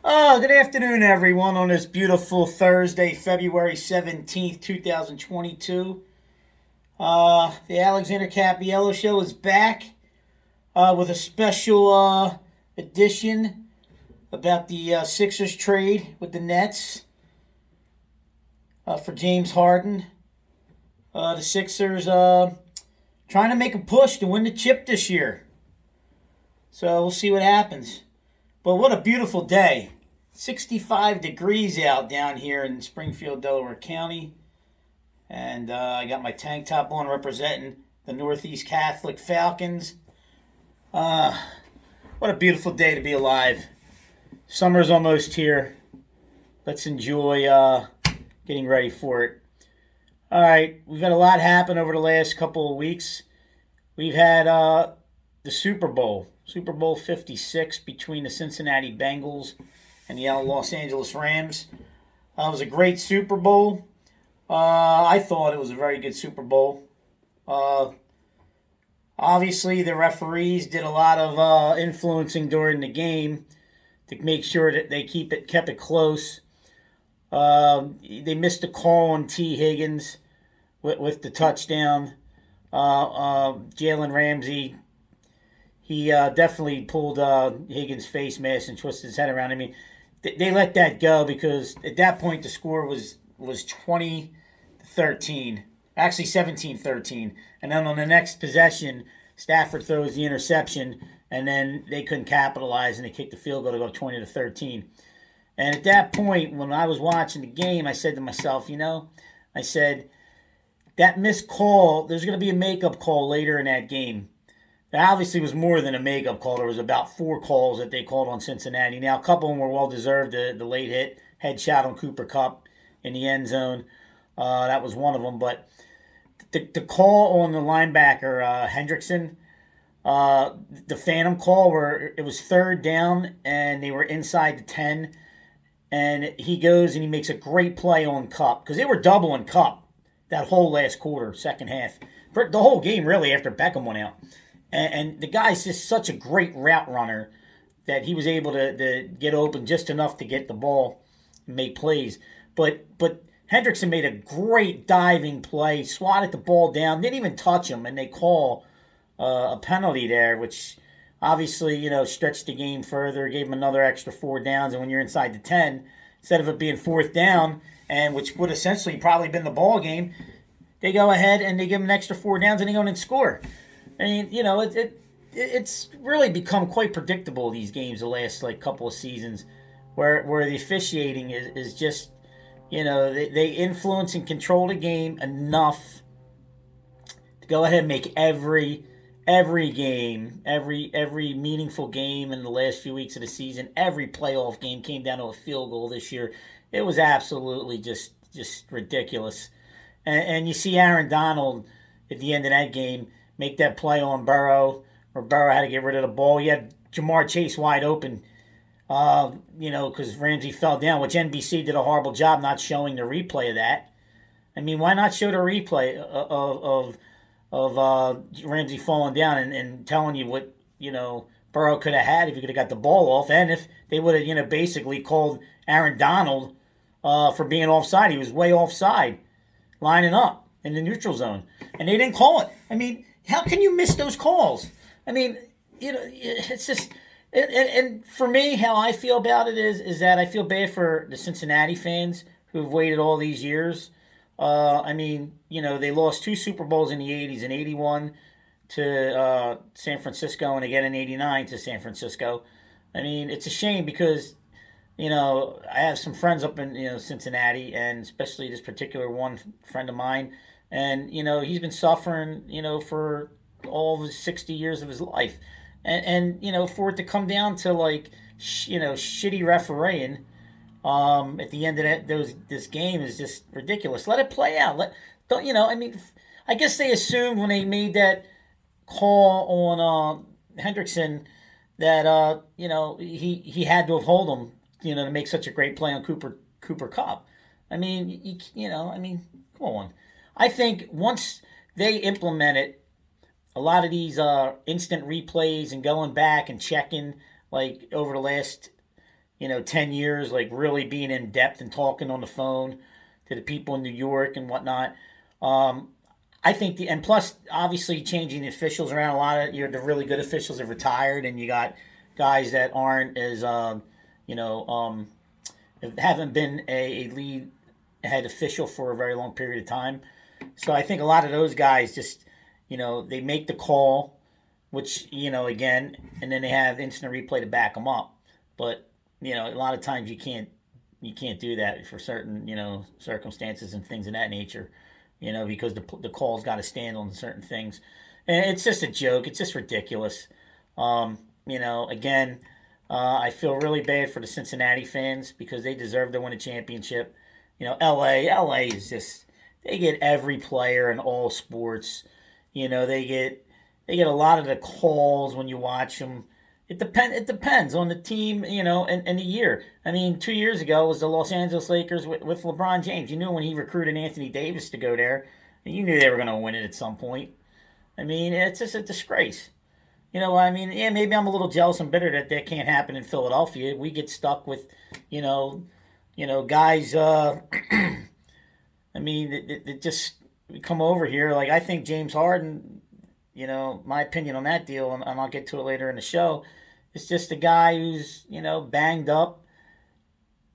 Oh, good afternoon, everyone, on this beautiful Thursday, February 17th, 2022. The Alexander Capiello Show is back with a special edition about the Sixers trade with the Nets for James Harden. The Sixers trying to make a push to win the chip this year. So we'll see what happens. But what a beautiful day. 65 degrees out down here in Springfield, Delaware County. And I got my tank top on representing the Northeast Catholic Falcons. What a beautiful day to be alive. Summer's almost here. Let's enjoy getting ready for it. All right, we've had a lot happen over the last couple of weeks. We've had the Super Bowl 56 between the Cincinnati Bengals and the Los Angeles Rams. It was a great Super Bowl. I thought it was a very good Super Bowl. Obviously, the referees did a lot of influencing during the game to make sure that they kept it close. They missed a call on T. Higgins with the touchdown. Jalen Ramsey, he definitely pulled Higgins' face mask and twisted his head around. I mean, they let that go because at that point the score was 20-13, actually 17-13. And then on the next possession, Stafford throws the interception, and then they couldn't capitalize, and they kicked the field goal to go 20-13. And at that point, when I was watching the game, I said to myself, I said, that missed call, there's going to be a makeup call later in that game. It obviously was more than a makeup call. There was about 4 calls that they called on Cincinnati. Now, a couple of them were well-deserved. The late headshot on Cooper Kupp in the end zone. That was one of them. But the call on the linebacker, Hendrickson, the phantom call where it was 3rd down and they were inside the 10, and he goes and he makes a great play on Kupp because they were doubling Kupp that whole last quarter, second half. For the whole game, really, after Beckham went out. And the guy's just such a great route runner that he was able to get open just enough to get the ball and make plays. But Hendrickson made a great diving play, swatted the ball down, didn't even touch him, and they call a penalty there, which obviously, stretched the game further, gave him another extra 4 downs, and when you're inside the 10, instead of it being 4th down, and which would essentially probably been the ball game, they go ahead and they give him an extra 4 downs and they go in and score. I mean, it's really become quite predictable, these games, the last couple of seasons, where the officiating is just, they influence and control the game enough to go ahead and make every game, every meaningful game in the last few weeks of the season, every playoff game came down to a field goal this year. It was absolutely just ridiculous. And you see Aaron Donald at the end of that game make that play on Burrow, where Burrow had to get rid of the ball. He had Jamar Chase wide open, because Ramsey fell down, which NBC did a horrible job not showing the replay of that. I mean, why not show the replay of Ramsey falling down and telling you what, Burrow could have had if he could have got the ball off, and if they would have, basically called Aaron Donald for being offside. He was way offside, lining up in the neutral zone, and they didn't call it. I mean, how can you miss those calls? I mean, it's just, and for me, how I feel about it is that I feel bad for the Cincinnati fans who've waited all these years. I mean, they lost 2 Super Bowls in the 80s, in 81 to San Francisco and again in 89 to San Francisco. I mean, it's a shame because, I have some friends up in, Cincinnati, and especially this particular one friend of mine. And, he's been suffering, for all of the 60 years of his life. And for it to come down to, shitty refereeing at the end of this game is just ridiculous. Let it play out. I guess they assumed when they made that call on Hendrickson that, he had to have held him, to make such a great play on Cooper Kupp. I mean, come on. I think once they implemented a lot of these instant replays and going back and checking, over the last 10 years, like really being in depth and talking on the phone to the people in New York and whatnot. Um, I think and plus obviously changing the officials around, a lot of the really good officials have retired, and you got guys that aren't as you know haven't been a lead head official for a very long period of time. So I think a lot of those guys just they make the call, which again, and then they have instant replay to back them up. But a lot of times you can't do that for certain circumstances and things of that nature. Because the call's got to stand on certain things, and it's just a joke. It's just ridiculous. Again, I feel really bad for the Cincinnati fans because they deserve to win a championship. LA is just, they get every player in all sports. They get a lot of the calls when you watch them. It depends on the team, and the year. I mean, 2 years ago was the Los Angeles Lakers with LeBron James. You knew when he recruited Anthony Davis to go there, you knew they were going to win it at some point. I mean, it's just a disgrace. I mean, yeah, maybe I'm a little jealous and bitter that can't happen in Philadelphia. We get stuck with, guys. I mean, it just come over here. Like, I think James Harden, my opinion on that deal, and I'll get to it later in the show, is just a guy who's, banged up,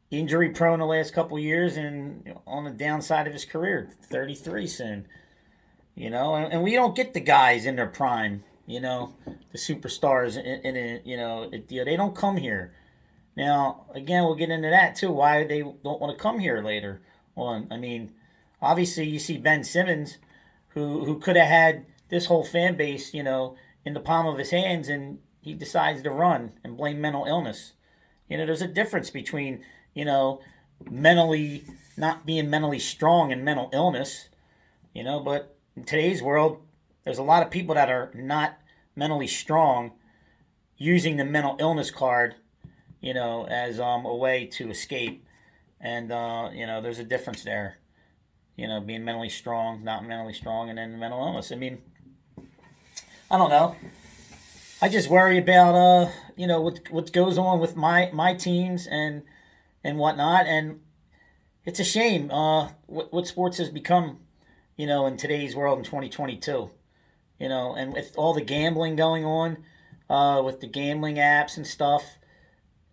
injury prone the last couple of years, and on the downside of his career, 33 soon. And we don't get the guys in their prime, the superstars in a deal. They don't come here. Now, again, we'll get into that too, why they don't want to come here later on. I mean, obviously, you see Ben Simmons, who could have had this whole fan base, in the palm of his hands, and he decides to run and blame mental illness. There's a difference between, mentally not being mentally strong and mental illness, but in today's world, there's a lot of people that are not mentally strong using the mental illness card, as a way to escape. And, there's a difference there, being mentally strong, not mentally strong, and then mental illness. I mean, I don't know. I just worry about what goes on with my teams and whatnot, and it's a shame what sports has become, in today's world in 2022. And with all the gambling going on, with the gambling apps and stuff,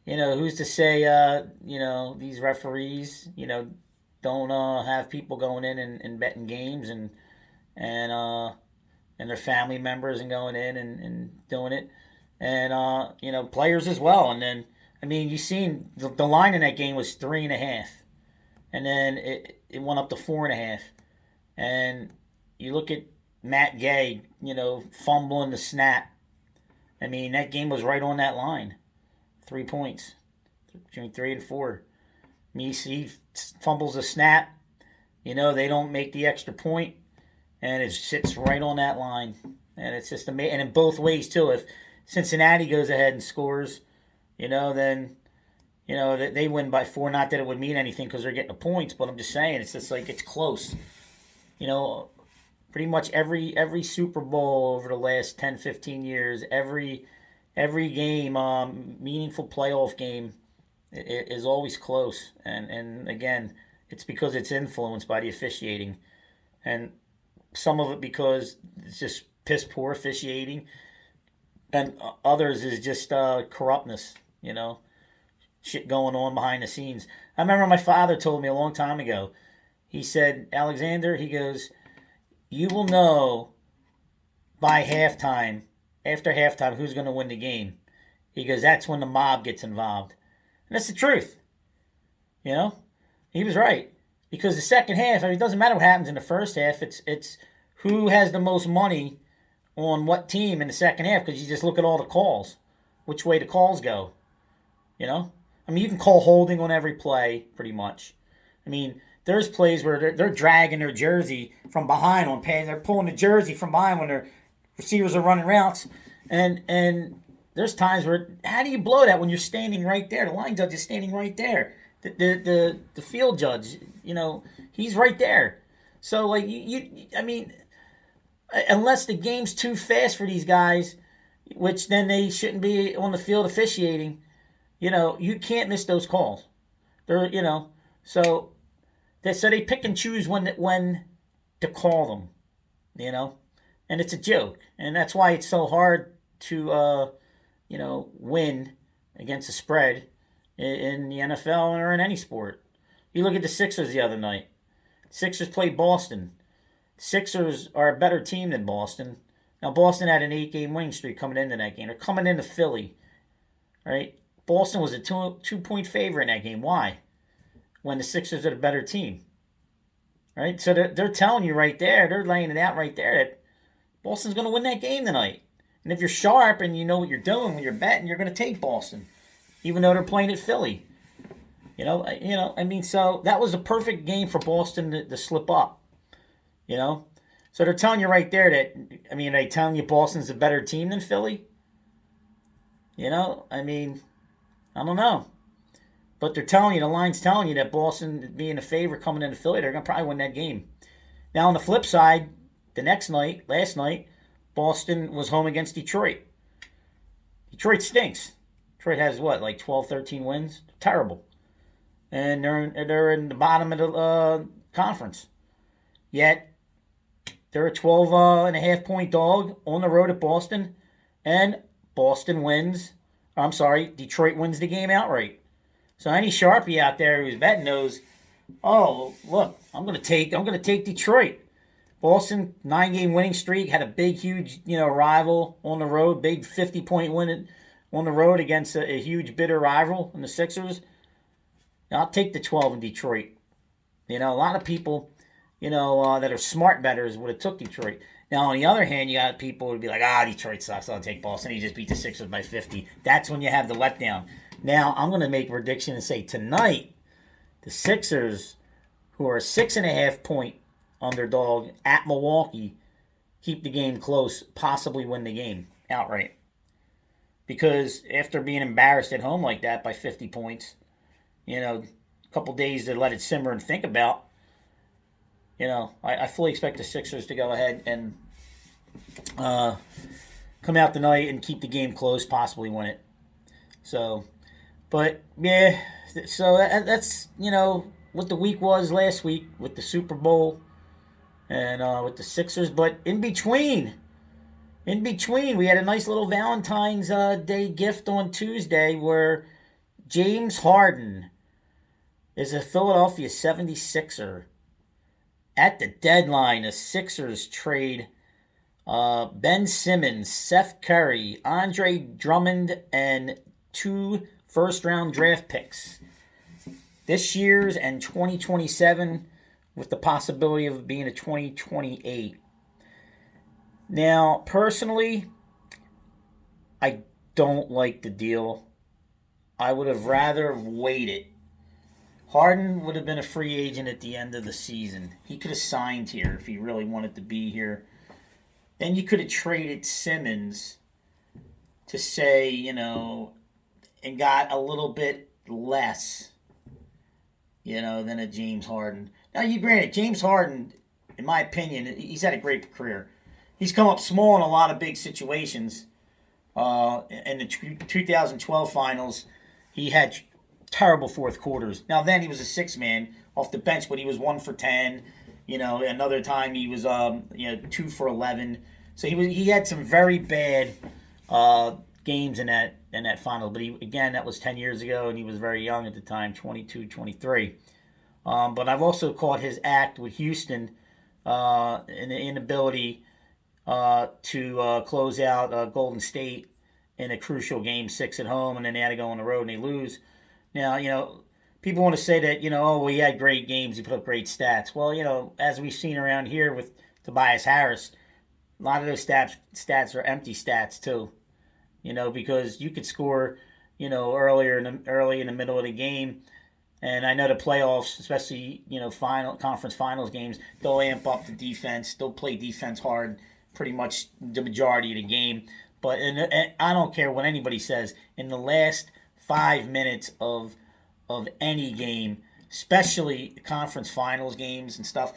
who's to say these referees don't have people going in and betting games and their family members and going in and doing it, and players as well. And then, I mean, you seen the line in that game was 3.5, and then it went up to 4.5. And you look at Matt Gay, fumbling the snap. I mean, that game was right on that line, 3 points between 3 and 4. He fumbles the snap. They don't make the extra point, and it sits right on that line. And it's just amazing. And in both ways, too. If Cincinnati goes ahead and scores, then, they win by 4. Not that it would mean anything because they're getting the points, but I'm just saying, it's just like it's close. Pretty much every Super Bowl over the last 10, 15 years, every game, meaningful playoff game, it is always close. And again, it's because it's influenced by the officiating. And some of it because it's just piss poor officiating, and others is just corruptness, shit going on behind the scenes. I remember my father told me a long time ago, he said, Alexander, he goes, you will know by halftime, after halftime, who's going to win the game. He goes, that's when the mob gets involved. And that's the truth. He was right. Because the second half, I mean, it doesn't matter what happens in the first half. It's who has the most money on what team in the second half, because you just look at all the calls, which way the calls go. I mean, you can call holding on every play, pretty much. I mean, there's plays where they're dragging their jersey from behind on pass. They're pulling the jersey from behind when their receivers are running routes. And there's times where, how do you blow that when you're standing right there? The line judge is standing right there. The field judge, he's right there. So, like, I mean, unless the game's too fast for these guys, which then they shouldn't be on the field officiating, You can't miss those calls. They're, so they pick and choose when to call them, you know, and it's a joke, and that's why it's so hard to win against the spread in the NFL or in any sport. You look at the Sixers the other night. Sixers played Boston. Sixers are a better team than Boston. Now Boston had an 8-game winning streak coming into that game. They're coming into Philly, right? Boston was a 2 point favorite in that game. Why? When the Sixers are the better team, right? So they're telling you right there, they're laying it out right there that Boston's going to win that game tonight. And if you're sharp and you know what you're doing when you're betting, you're going to take Boston, even though they're playing at Philly. So that was a perfect game for Boston to slip up. So they're telling you right there that, are they telling you Boston's a better team than Philly? I don't know. But they're telling you, the line's telling you that Boston being a favorite coming into Philly, they're going to probably win that game. Now, on the flip side, last night, Boston was home against Detroit. Detroit stinks. Detroit has like 12, 13 wins? Terrible. And they're in the bottom of the conference. Yet, they're a 12.5 point dog on the road at Boston. And Detroit wins the game outright. So any Sharpie out there who's betting knows, oh, look, I'm gonna take Detroit. Boston 9-game winning streak, had a big, huge, rival on the road, big 50-point win on the road against a huge, bitter rival in the Sixers. Now, I'll take the 12 in Detroit. A lot of people, that are smart bettors would have took Detroit. Now, on the other hand, you got people who would be like, Detroit sucks, I'll take Boston. He just beat the Sixers by 50. That's when you have the letdown. Now, I'm going to make a prediction and say tonight, the Sixers, who are a 6.5 point underdog at Milwaukee, keep the game close, possibly win the game outright. Because after being embarrassed at home like that by 50 points, a couple days to let it simmer and think about, I fully expect the Sixers to go ahead and come out tonight and keep the game close, possibly win it. So, but yeah, so that's what the week was last week with the Super Bowl and with the Sixers. But in between, we had a nice little Valentine's Day gift on Tuesday where James Harden is a Philadelphia 76er. At the deadline, the Sixers trade Ben Simmons, Seth Curry, Andre Drummond, and 2 first-round draft picks. This year's and 2027, with the possibility of being a 2028. Now, personally, I don't like the deal. I would have rather waited. Harden would have been a free agent at the end of the season. He could have signed here if he really wanted to be here. Then you could have traded Simmons to say, and got a little bit less, than a James Harden. Now, granted, James Harden, in my opinion, he's had a great career. He's come up small in a lot of big situations. In the 2012 finals, he had terrible fourth quarters. Now, then he was a 6-man off the bench, but he was 1 for 10. Another time he was 2 for 11. So he had some very bad games in that final. But that was 10 years ago, and he was very young at the time, 22, 23. But I've also caught his act with Houston in the inability to close out Golden State in a crucial Game 6 at home, and then they had to go on the road and they lose. Now, people want to say that, he had great games, he put up great stats. Well, as we've seen around here with Tobias Harris, a lot of those stats are empty stats too. Because you could score, early in the middle of the game. And I know the playoffs, especially, conference finals games, they'll amp up the defense. They'll play defense hard pretty much the majority of the game. But and I don't care what anybody says. In the last 5 minutes of any game, especially conference finals games and stuff,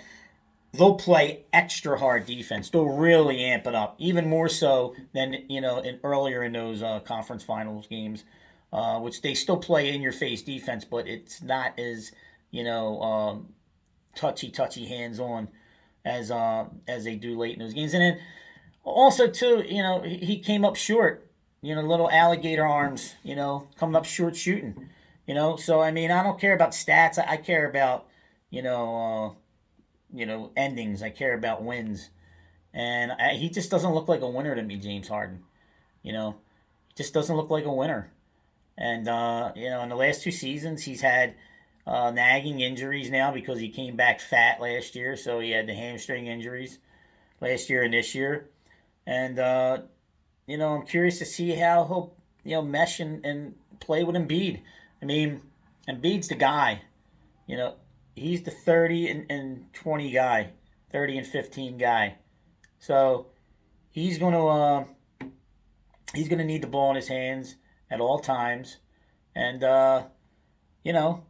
they'll play extra hard defense. They'll really amp it up, even more so than earlier in those conference finals games. which they still play in your face defense, but it's not as touchy, hands on as they do late in those games. And then also too, he came up short. Little alligator arms. Coming up short shooting. So I mean, I don't care about stats. I care about endings. I care about wins. And he just doesn't look like a winner to me, James Harden. He just doesn't look like a winner. And in the last 2 seasons, he's had nagging injuries now because he came back fat last year, so he had the hamstring injuries last year and this year. And I'm curious to see how he'll mesh and play with Embiid. I mean, Embiid's the guy. You know, he's the 30 and 20 guy, 30 and 15 guy. So he's gonna need the ball in his hands at all times, and you know,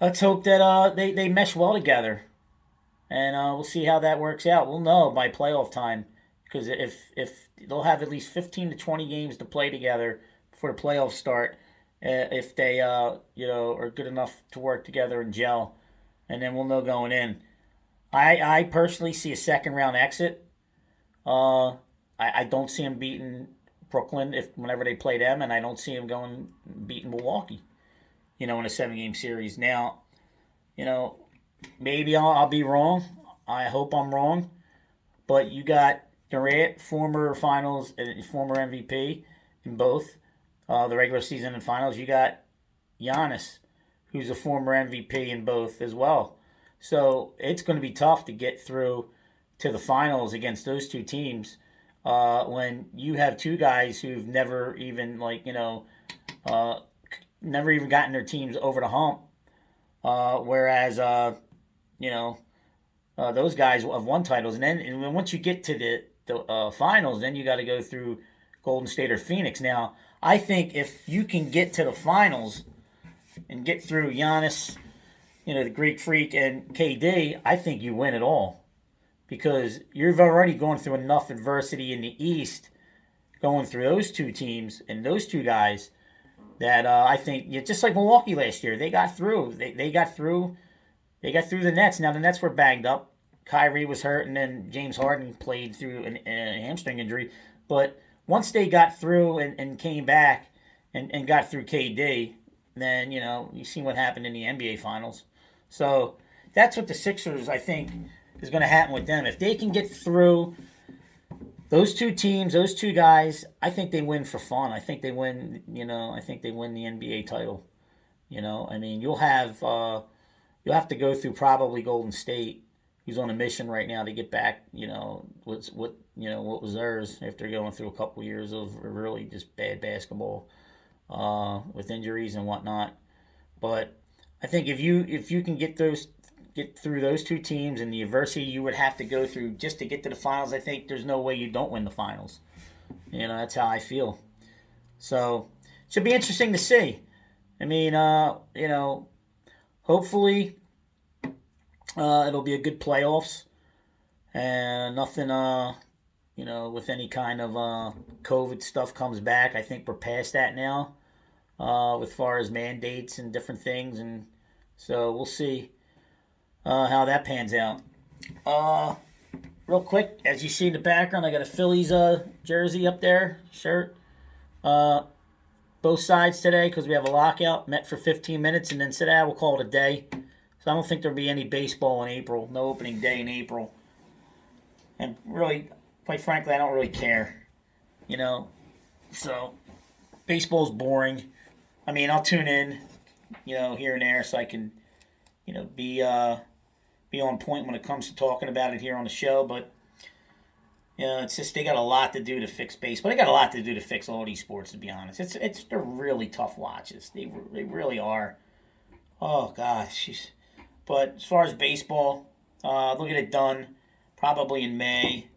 let's hope that they mesh well together, and we'll see how that works out. We'll know by playoff time because if they'll have at least 15 to 20 games to play together before the playoffs start, if they are good enough to work together and gel, and then we'll know going in. I personally see a second round exit. I don't see him beating Brooklyn whenever they play them, and I don't see him going beating Milwaukee. In a 7 game series. Now, maybe I'll be wrong. I hope I'm wrong. But you got Durant, former Finals and former MVP in both the regular season and Finals. You got Giannis, who's a former MVP in both as well. So it's going to be tough to get through to the Finals against those two teams when you have two guys who've never even never even gotten their teams over the hump. Whereas those guys have won titles, and then once you get to the finals, then you got to go through Golden State or Phoenix. Now, I think if you can get to the finals and get through Giannis, the Greek Freak, and KD, I think you win it all because you've already gone through enough adversity in the East, going through those two teams and those two guys. That I think, just like Milwaukee last year, they got through. They got through. They got through the Nets. Now the Nets were banged up. Kyrie was hurt, and then James Harden played through a hamstring injury. But once they got through and came back and got through KD, then you see what happened in the NBA Finals. So that's what the Sixers, I think, is going to happen with them. If they can get through those two teams, those two guys, I think they win for fun. I think they win. I think they win the NBA title. I mean, you'll have to go through probably Golden State, who's on a mission right now to get back. What was theirs after going through a couple years of really just bad basketball with injuries and whatnot. But I think if you can get through those two teams and the adversity you would have to go through just to get to the finals, I think there's no way you don't win the finals. That's how I feel. So, should be interesting to see. I mean, hopefully it'll be a good playoffs and nothing, with any kind of COVID stuff comes back. I think we're past that now with far as mandates and different things. And so we'll see how that pans out. Real quick, as you see in the background, I got a Phillies jersey up there, shirt. Both sides today because we have a lockout. Met for 15 minutes and then said, we'll call it a day. So I don't think there'll be any baseball in April. No opening day in April. And really, quite frankly, I don't really care. So baseball's boring. I mean, I'll tune in, here and there so I can, be on point when it comes to talking about it here on the show. But it's just they got a lot to do to fix baseball. They got a lot to do to fix all these sports, to be honest. They're really tough watches. They really are. Oh gosh. But as far as baseball, they'll get it done probably in May.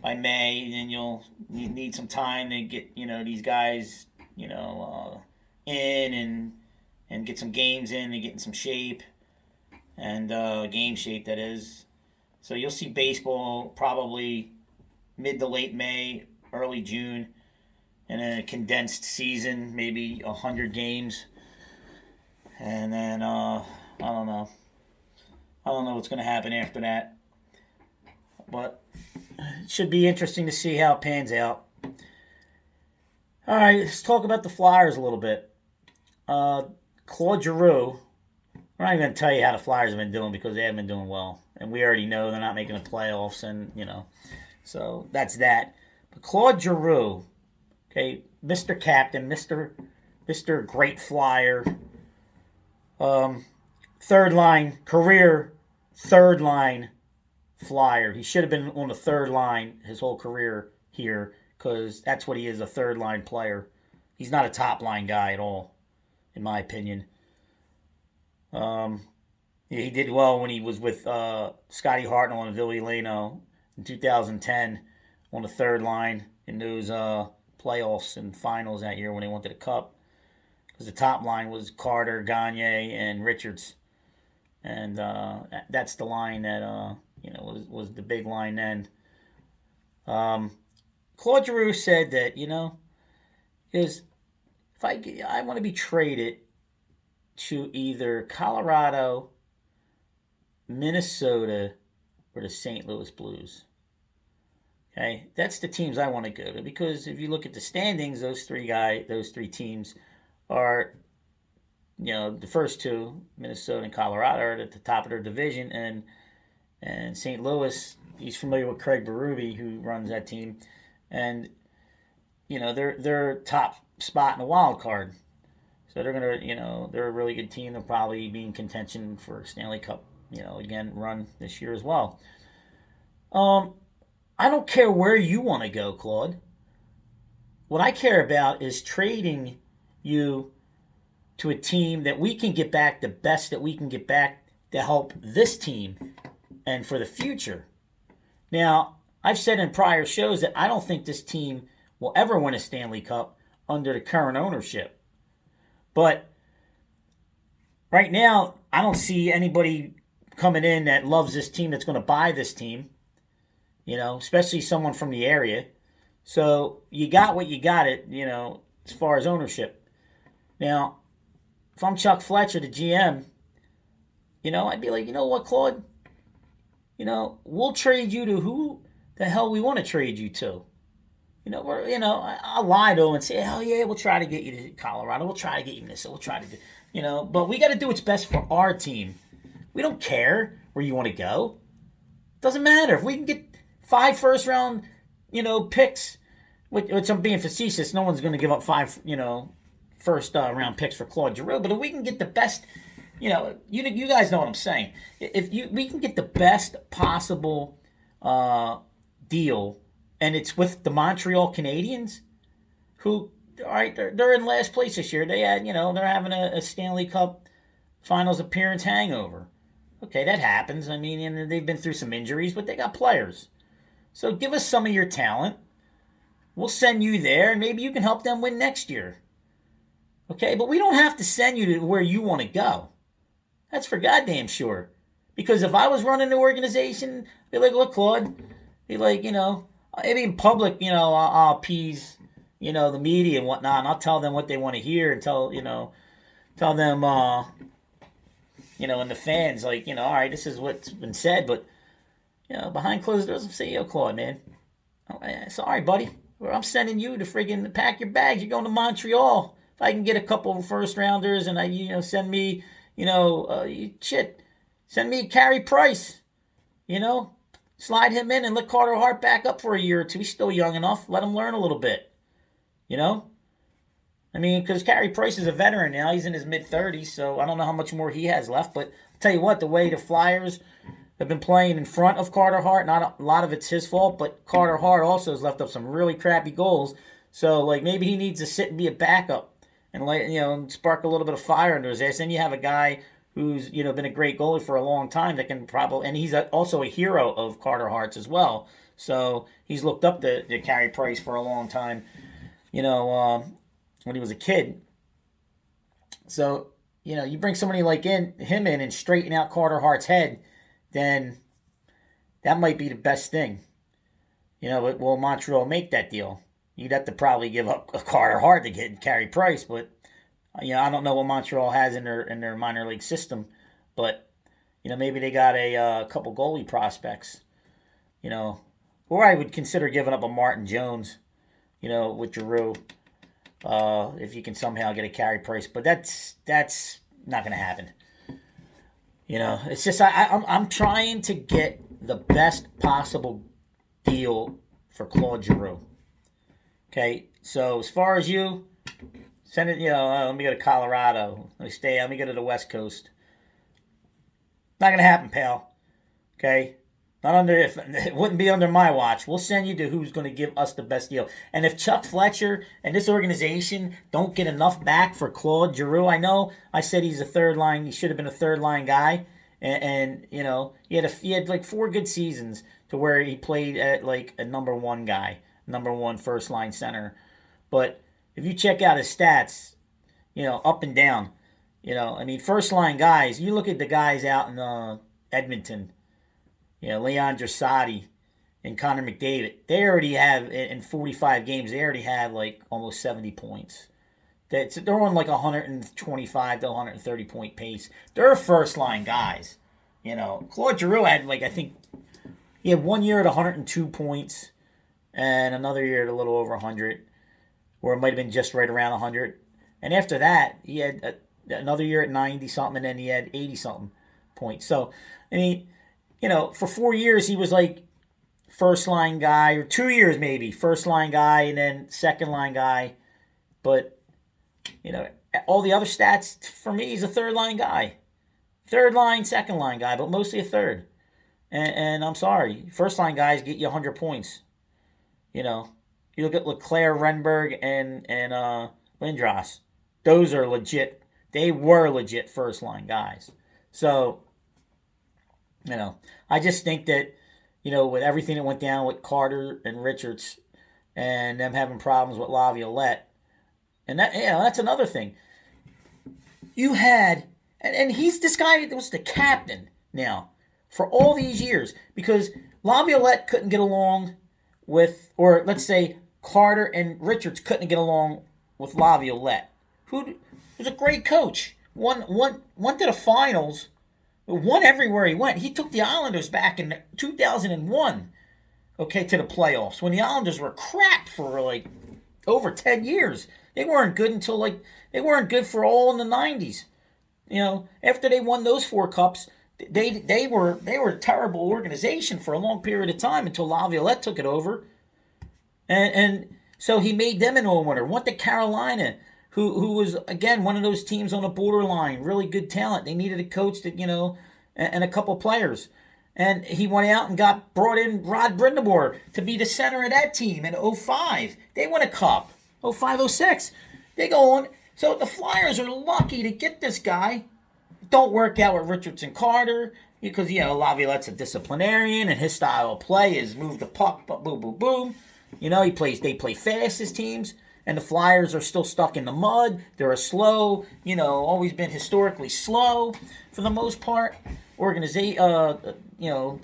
By May, and then you'll need some time to get these guys in and get some games in and get in some shape. And game shape, that is. So you'll see baseball probably mid to late May, early June. in a condensed season, maybe 100 games. And then, I don't know. I don't know what's going to happen after that. But it should be interesting to see how it pans out. All right, let's talk about the Flyers a little bit. Claude Giroux, I'm not even going to tell you how the Flyers have been doing because they haven't been doing well. And we already know they're not making the playoffs, and, so that's that. But Claude Giroux, okay, Mr. Captain, Mr. Great Flyer, third line, career third line Flyer. He should have been on the third line his whole career here because that's what he is, a third line player. He's not a top line guy at all, in my opinion. He did well when he was with Scotty Hartnell and Ville Leno in 2010 on the third line in those playoffs and finals that year when they went to the Cup. Because the top line was Carter, Gagne, and Richards. And that's the line that was the big line then. Claude Giroux said that, is if I want to be traded to either Colorado, Minnesota, or the St. Louis Blues. Okay, that's the teams I want to go to because if you look at the standings, those three teams are, the first two, Minnesota and Colorado, are at the top of their division, and St. Louis, he's familiar with Craig Berube, who runs that team, and they're top spot in the wild card. So they're gonna, they're a really good team. They'll probably be in contention for Stanley Cup, again, run this year as well. I don't care where you want to go, Claude. What I care about is trading you to a team that we can get back the best that we can get back to help this team and for the future. Now, I've said in prior shows that I don't think this team will ever win a Stanley Cup under the current ownership. But right now, I don't see anybody coming in that loves this team that's going to buy this team, especially someone from the area. So you got what you got it, as far as ownership. Now, if I'm Chuck Fletcher, the GM, I'd be like, you know what, Claude? We'll trade you to who the hell we want to trade you to. I'll lie to him and say, oh, yeah, we'll try to get you to Colorado. We'll try to get you this. We'll try to do, but we got to do what's best for our team. We don't care where you want to go. Doesn't matter. If we can get 5 first-round, picks, which I'm being facetious, no one's going to give up 5, first-round picks for Claude Giroux. But if we can get the best, you guys know what I'm saying. We can get the best possible deal, and it's with the Montreal Canadiens, who, all right, they're in last place this year. They had, they're having a Stanley Cup Finals appearance hangover. Okay, that happens. I mean, and they've been through some injuries, but they got players. So give us some of your talent. We'll send you there, and maybe you can help them win next year. Okay, but we don't have to send you to where you want to go. That's for goddamn sure. Because if I was running the organization, I'd be like, look, Claude, be like, maybe in public, I'll appease, the media and whatnot, and I'll tell them what they want to hear and tell them, and the fans, like, all right, this is what's been said, but, behind closed doors, I'm saying, Claude, man, sorry, buddy, I'm sending you to friggin' pack your bags. You're going to Montreal. If I can get a couple of first-rounders and send me, send me Carey Price, slide him in and let Carter Hart back up for a year or two. He's still young enough. Let him learn a little bit, I mean, because Carey Price is a veteran now. He's in his mid-30s, so I don't know how much more he has left. But I'll tell you what, the way the Flyers have been playing in front of Carter Hart, not a lot of it's his fault, but Carter Hart also has left up some really crappy goals. So, maybe he needs to sit and be a backup and, spark a little bit of fire under his ass. Then you have a guy who's, been a great goalie for a long time that can probably, and he's also a hero of Carter Hart's as well. So he's looked up to Carey Price for a long time, when he was a kid. So, you bring somebody like him in and straighten out Carter Hart's head, then that might be the best thing. But will Montreal make that deal? you'd have to probably give up a Carter Hart to get Carey Price. But I don't know what Montreal has in their minor league system, but maybe they got a couple goalie prospects. Or I would consider giving up a Martin Jones. With Giroux, if you can somehow get a Carey Price, but that's not going to happen. It's just I'm trying to get the best possible deal for Claude Giroux. Okay, so as far as you, send it. Let me go to Colorado. Let me go to the West Coast. Not going to happen, pal. Okay. If it wouldn't be under my watch. We'll send you to who's going to give us the best deal. And if Chuck Fletcher and this organization don't get enough back for Claude Giroux, I know I said he's a third line. He should have been a third line guy, and he had like 4 good seasons to where he played at like a number 1 guy, number 1 first line center. But if you check out his stats, up and down, first line guys. You look at the guys out in Edmonton. Leon Draisaitl and Connor McDavid, they already have, in 45 games, they already have like almost 70 points. They're on like 125 to 130 point pace. They're first line guys. Claude Giroux had I think he had 1 year at 102 points and another year at a little over 100, or it might have been just right around 100. And after that, he had another year at 90 something, and then he had 80 something points. So, for 4 years, he was like first line guy, or 2 years maybe, first line guy, and then second line guy. But, all the other stats, for me, he's a third line guy. Third line, second line guy, but mostly a third. And I'm sorry, first line guys get you 100 points. You look at Leclerc, Renberg, and Lindros. Those are legit. They were legit first line guys. So, I just think that, with everything that went down with Carter and Richards and them having problems with Laviolette, and that's another thing. You had, and this guy was the captain now for all these years, because Laviolette couldn't get along with, or let's say Carter and Richards couldn't get along with Laviolette, who was a great coach, won to the finals. Won everywhere he went. He took the Islanders back in 2001, to the playoffs, when the Islanders were crap for like over 10 years. They weren't good until they weren't good for all in the 90s. After they won those 4 cups, they were a terrible organization for a long period of time until Laviolette took it over. And so he made them an all-winner. Went to Carolina, who was, again, one of those teams on the borderline, really good talent. They needed a coach that, and a couple players. And he went out and brought in Rod Brindamore to be the center of that team in 05. They won a cup, 05, 06. They go on. So the Flyers are lucky to get this guy. Don't work out with Richards and Carter because, Laviolette's a disciplinarian and his style of play is move the puck, boom, boom, boom. They play fast as teams. And the Flyers are still stuck in the mud. They're a slow, always been historically slow for the most part,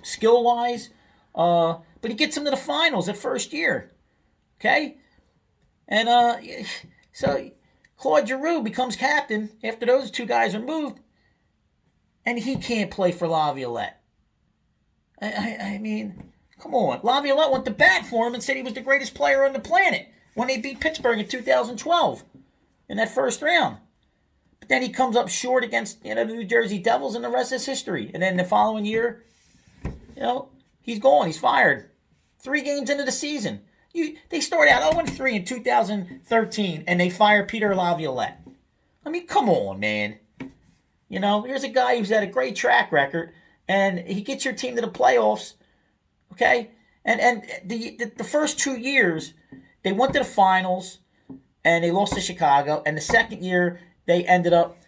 skill-wise. But he gets them to the finals that first year, okay? And so Claude Giroux becomes captain after those 2 guys are moved, and he can't play for Laviolette. I mean, come on. Laviolette went to bat for him and said he was the greatest player on the planet when they beat Pittsburgh in 2012 in that first round. But then he comes up short against the New Jersey Devils, and the rest is history. And then the following year, he's gone. He's fired. 3 games into the season. They started out 0-3 in 2013, and they fire Peter Laviolette. I mean, come on, man. Here's a guy who's had a great track record, and he gets your team to the playoffs, okay? And the first 2 years, they went to the finals, and they lost to Chicago. And the second year, they ended up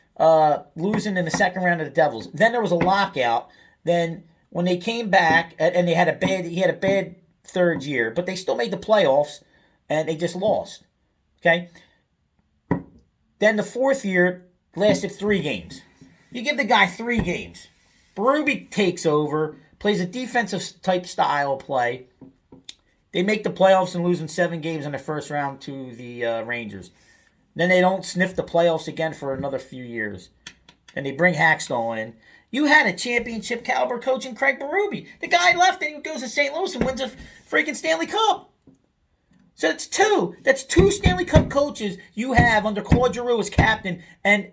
losing in the second round to the Devils. Then there was a lockout. Then when they came back, and he had a bad third year, but they still made the playoffs, and they just lost. Okay. Then the fourth year lasted 3 games. You give the guy 3 games. Berube takes over, plays a defensive type style play. They make the playoffs and losing 7 games in the first round to the Rangers. Then they don't sniff the playoffs again for another few years. And they bring Hackstall in. You had a championship caliber coach in Craig Berube. The guy left and he goes to St. Louis and wins a freaking Stanley Cup. So it's two. That's 2 Stanley Cup coaches you have under Claude Giroux as captain. And,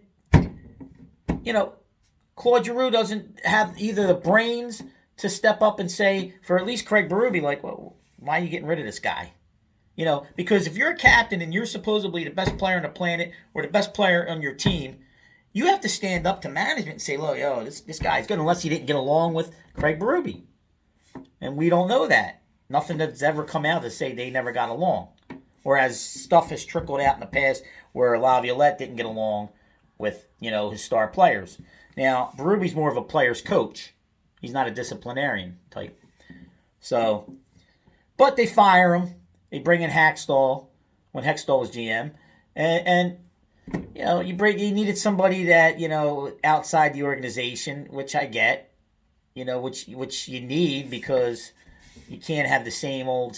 Claude Giroux doesn't have either the brains to step up and say, for at least Craig Berube, like, well, why are you getting rid of this guy? Because if you're a captain and you're supposedly the best player on the planet or the best player on your team, you have to stand up to management and say, look, this guy's good, unless he didn't get along with Craig Berube. And we don't know that. Nothing that's ever come out to say they never got along. Whereas stuff has trickled out in the past where Laviolette didn't get along with, his star players. Now, Berube's more of a player's coach. He's not a disciplinarian type. So, but they fire him. They bring in Hackstall when Hextall was GM. And you needed somebody that, outside the organization, which I get, which you need because you can't have the same old.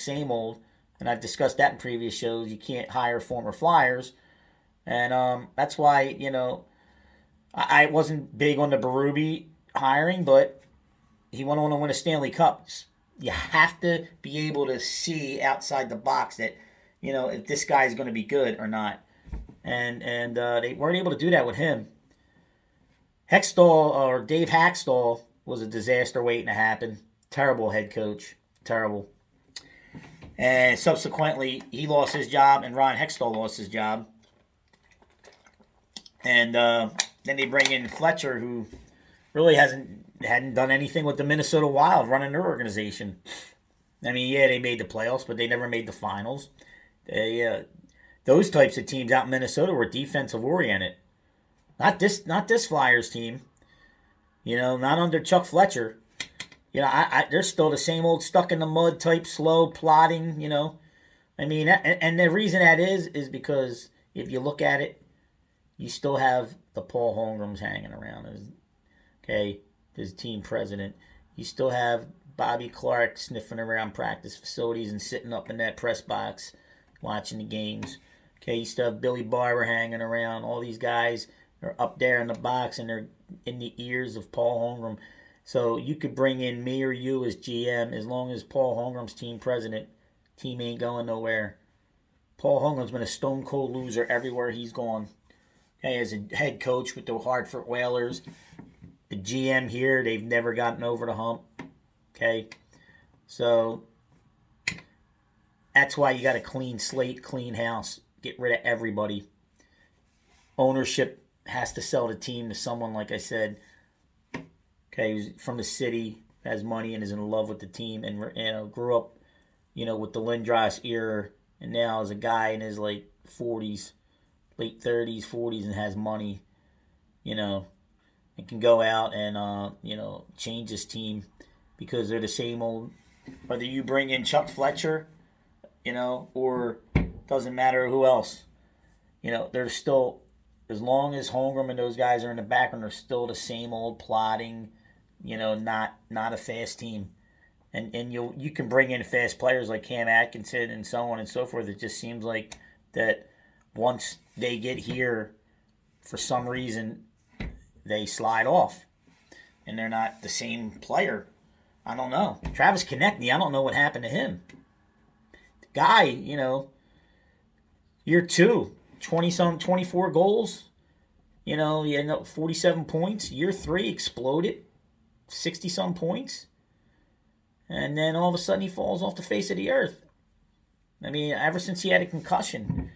And I've discussed that in previous shows. You can't hire former Flyers. And that's why, I wasn't big on the Berube hiring, but he went on to win a Stanley Cup. You have to be able to see outside the box that, if this guy is going to be good or not. And they weren't able to do that with him. Hextall, or Dave Hackstall, was a disaster waiting to happen. Terrible head coach. Terrible. And subsequently, he lost his job, and Ron Hextall lost his job. And then they bring in Fletcher, who really hadn't done anything with the Minnesota Wild running their organization. I mean, yeah, they made the playoffs, but they never made the finals. Those types of teams out in Minnesota were defensive oriented. Not this Flyers team. Not under Chuck Fletcher. They're still the same old stuck in the mud type, slow, plodding, I mean, and the reason that is because if you look at it, you still have the Paul Holmgrens hanging around as team president. You still have Bobby Clark sniffing around practice facilities and sitting up in that press box watching the games. You still have Billy Barber hanging around. All these guys are up there in the box and they're in the ears of Paul Holmgren. So you could bring in me or you as GM as long as Paul Holmgren's team president. Team ain't going nowhere. Paul Holmgren's been a stone cold loser everywhere he's gone. As a head coach with the Hartford Whalers, the GM here, they've never gotten over the hump. So that's why you got a clean slate, clean house. Get rid of everybody. Ownership has to sell the team to someone, like I said, who's from the city, has money, and is in love with the team, and grew up, with the Lindros era, and now is a guy in his late 30s, 40s, and has money, and can go out and change his team because they're the same old. Whether you bring in Chuck Fletcher, or doesn't matter who else, they're still, as long as Holmgren and those guys are in the background, they're still the same old plodding, not a fast team. And you can bring in fast players like Cam Atkinson and so on and so forth. It just seems like that once they get here, for some reason, they slide off. And they're not the same player. I don't know. Travis Konechny, I don't know what happened to him. The guy, year 2, 24 goals. He ended up 47 points. Year 3 exploded. 60-some points. And then all of a sudden he falls off the face of the earth. I mean, ever since he had a concussion,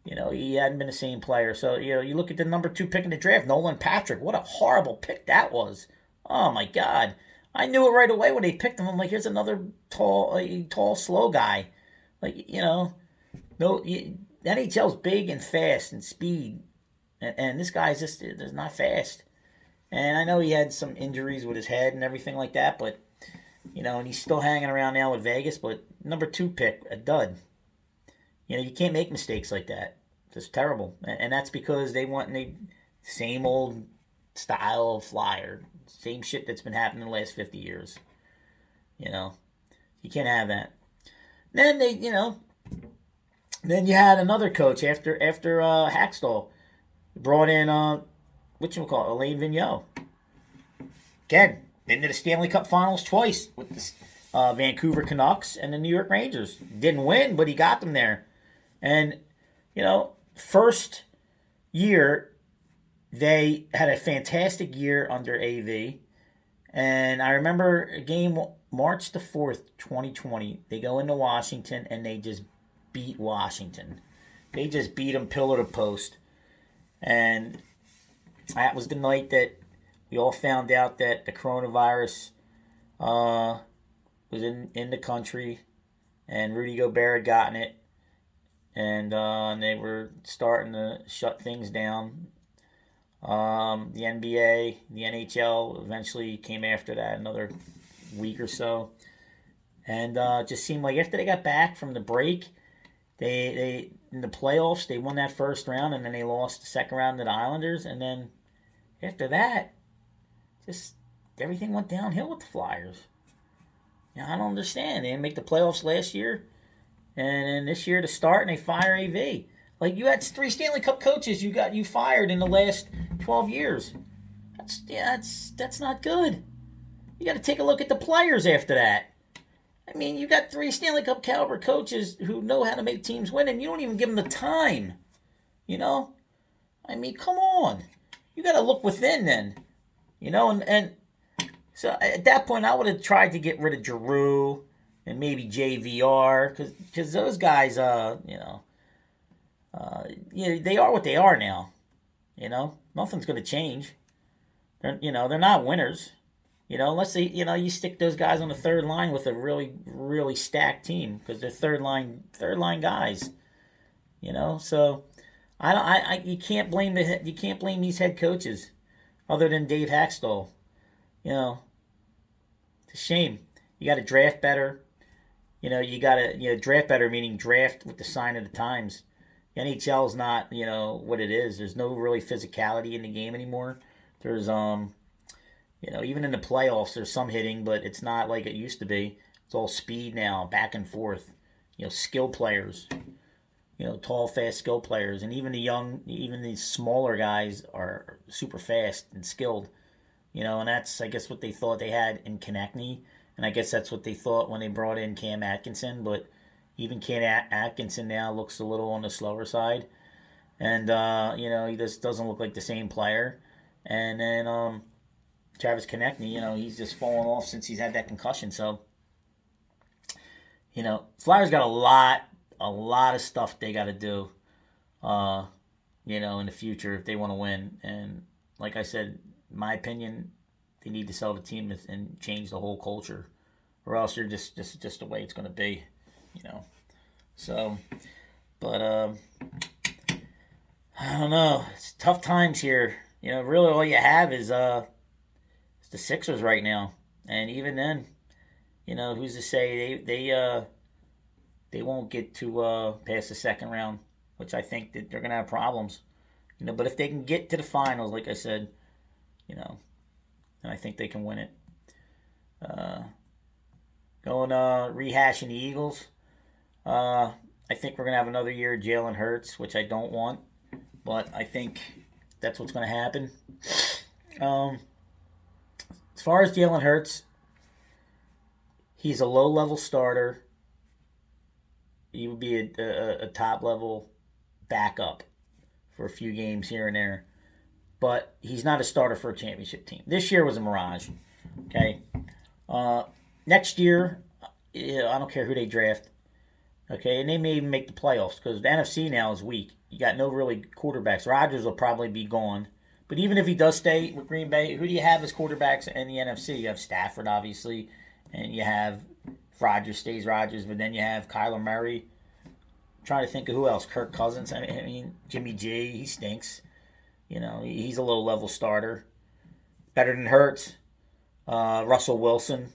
he hadn't been the same player. So, you look at the number 2 pick in the draft, Nolan Patrick. What a horrible pick that was. Oh, my God. I knew it right away when they picked him. I'm like, here's another tall, slow guy. NHL's big and fast and speed. And this guy's just is not fast. And I know he had some injuries with his head and everything like that, but, and he's still hanging around now with Vegas, but number 2 pick, a dud. You can't make mistakes like that. It's terrible. And that's because they want the same old style of Flyer. Same shit that's been happening the last 50 years. You can't have that. Then then you had another coach after Hackstall brought in whatchamacallit, Elaine Vigneault. Again, been to the Stanley Cup Finals twice with the Vancouver Canucks and the New York Rangers. Didn't win, but he got them there. And first year they had a fantastic year under AV. And I remember a game March the 4th, 2020. They go into Washington and they just beat Washington. They just beat them pillar to post. And that was the night that we all found out that the coronavirus was in the country, and Rudy Gobert had gotten it, and they were starting to shut things down. The NBA, the NHL eventually came after that, another week or so, and it just seemed like after they got back from the break, they in the playoffs they won that first round, and then they lost the second round to the Islanders, and then after that, just everything went downhill with the Flyers. I don't understand. They didn't make the playoffs last year, and then this year to start, and they fire AV. Like, you had 3 Stanley Cup coaches you fired in the last 12 years. That's not good. You got to take a look at the players after that. I mean, you got 3 Stanley Cup caliber coaches who know how to make teams win, and you don't even give them the time. I mean, come on. You got to look within then. And so at that point, I would have tried to get rid of Giroux and maybe JVR because those guys, they are what they are now. Nothing's going to change. They're not winners. Unless you stick those guys on the third line with a really, really stacked team because they're third line guys. So you can't blame these head coaches, other than Dave Hackstall. It's a shame. You got to draft better. You got to draft better, meaning draft with the sign of the times. The NHL is not what it is. There's no really physicality in the game anymore. There's even in the playoffs there's some hitting, but it's not like it used to be. It's all speed now, back and forth. Skill players. Tall, fast skill players, and even these smaller guys are super fast and skilled. And that's, I guess, what they thought they had in Konechny, and I guess that's what they thought when they brought in Cam Atkinson, but even Cam Atkinson now looks a little on the slower side, and, he just doesn't look like the same player. And then Travis Konechny, he's just fallen off since he's had that concussion, so, Flyers got a lot of stuff they got to do, in the future if they want to win. And like I said, in my opinion, they need to sell the team and change the whole culture, or else you're just the way it's going to be, So, but I don't know. It's tough times here. Really all you have is the Sixers right now, and even then, who's to say they won't get to past the second round, which I think that they're going to have problems. But if they can get to the finals, like I said, then I think they can win it. Rehashing the Eagles. I think we're going to have another year of Jalen Hurts, which I don't want, but I think that's what's going to happen. As far as Jalen Hurts, he's a low-level starter. He would be a top-level backup for a few games here and there. But he's not a starter for a championship team. This year was a mirage. Okay? Next year, I don't care who they draft. Okay? And they may even make the playoffs because the NFC now is weak. You got no really quarterbacks. Rodgers will probably be gone. But even if he does stay with Green Bay, who do you have as quarterbacks in the NFC? You have Stafford, obviously. And you have, if Rodgers stays Rodgers, but then you have Kyler Murray. I'm trying to think of who else. Kirk Cousins. I mean, Jimmy G, he stinks. He's a low-level starter. Better than Hurts. Russell Wilson,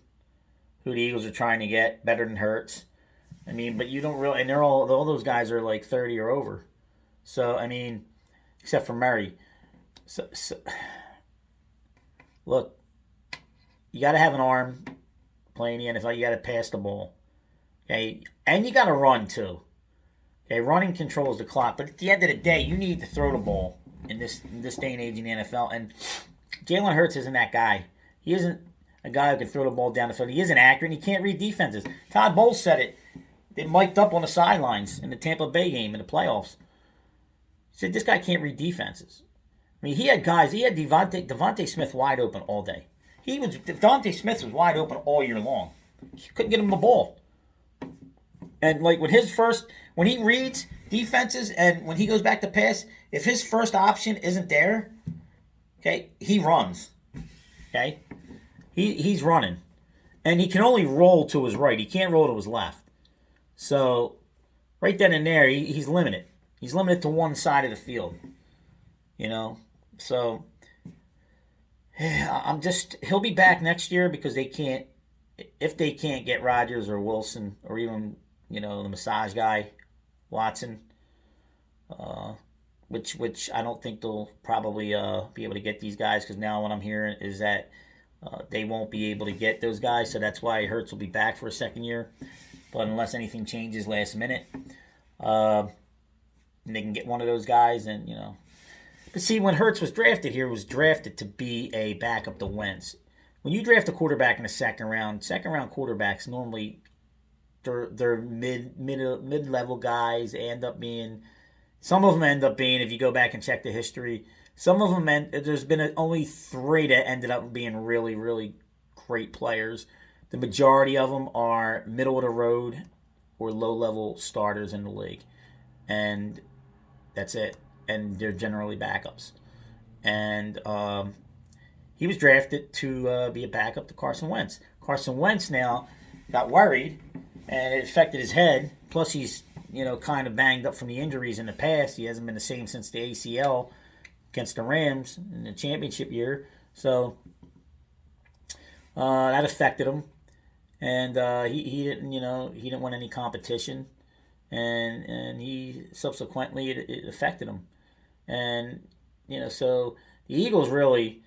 who the Eagles are trying to get. Better than Hurts. I mean, but you don't really... And they're all those guys are like 30 or over. So, I mean, except for Murray. So look, you got to have an arm playing the NFL. You got to pass the ball. Okay, and you got to run too. Okay, running controls the clock, but at the end of the day, you need to throw the ball in this day and age in the NFL. And Jalen Hurts isn't that guy. He isn't a guy who can throw the ball down the field. He isn't accurate. And he can't read defenses. Todd Bowles said it. They mic'd up on the sidelines in the Tampa Bay game in the playoffs. He said this guy can't read defenses. I mean, he had guys. He had Devontae Smith wide open all day. Devontae Smith was wide open all year long. He couldn't get him the ball. And like when he reads defenses and when he goes back to pass, if his first option isn't there, okay, he runs. Okay, he's running, and he can only roll to his right. He can't roll to his left. So right then and there, he's limited. He's limited to one side of the field. You know, so he'll be back next year because if they can't get Rodgers or Wilson or even the massage guy, Watson, which I don't think they'll probably be able to get these guys because now what I'm hearing is that they won't be able to get those guys, so that's why Hurts will be back for a second year. But unless anything changes last minute, and they can get one of those guys, and But see, when Hurts was drafted here, was drafted to be a backup to Wentz. When you draft a quarterback in the second round quarterbacks normally they're mid-level guys. They end up being, some of them end up being, if you go back and check the history, some of them there's been only 3 that ended up being really, really great players. The majority of them are middle of the road or low-level starters in the league, and that's it. And they're generally backups. And he was drafted to be a backup to Carson Wentz. Carson Wentz now got worried, and it affected his head. Plus, he's kind of banged up from the injuries in the past. He hasn't been the same since the ACL against the Rams in the championship year. So that affected him, and he didn't win any competition, and he subsequently it affected him, and so the Eagles really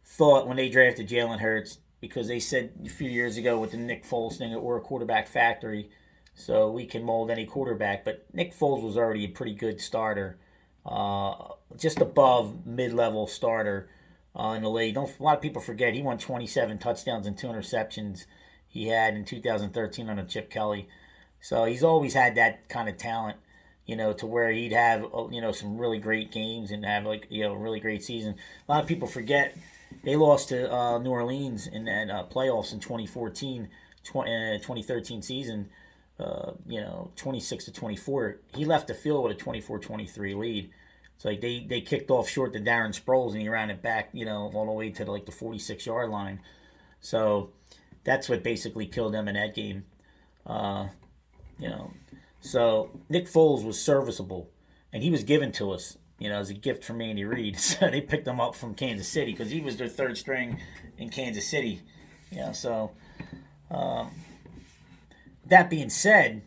thought when they drafted Jalen Hurts, because they said a few years ago with the Nick Foles thing that we're a quarterback factory, so we can mold any quarterback. But Nick Foles was already a pretty good starter, just above mid-level starter in the league. A lot of people forget he won 27 touchdowns and 2 interceptions he had in 2013 under Chip Kelly. So he's always had that kind of talent, to where he'd have, some really great games and have a really great season. A lot of people forget they lost to New Orleans in that playoffs in 2013 season, 26-24. He left the field with a 24-23 lead. So they kicked off short to Darren Sproles and he ran it back, all the way to the 46-yard line. So that's what basically killed them in that game. So Nick Foles was serviceable, and he was given to us, as a gift from Andy Reid. So they picked him up from Kansas City because he was their third string in Kansas City. So that being said,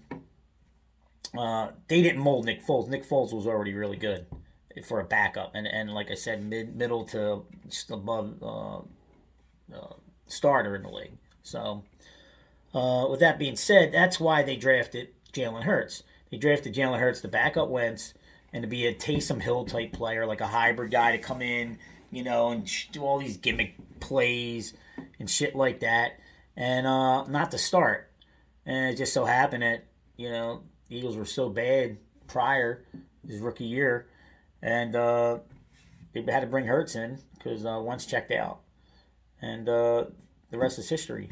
they didn't mold Nick Foles. Nick Foles was already really good for a backup, and like I said, middle to just above starter in the league. So with that being said, that's why they drafted Jalen Hurts. They drafted Jalen Hurts to back up Wentz and to be a Taysom Hill type player, like a hybrid guy to come in, and do all these gimmick plays and shit like that, and not to start. And it just so happened that the Eagles were so bad prior his rookie year, and they had to bring Hurts in because Wentz checked out, and the rest is history.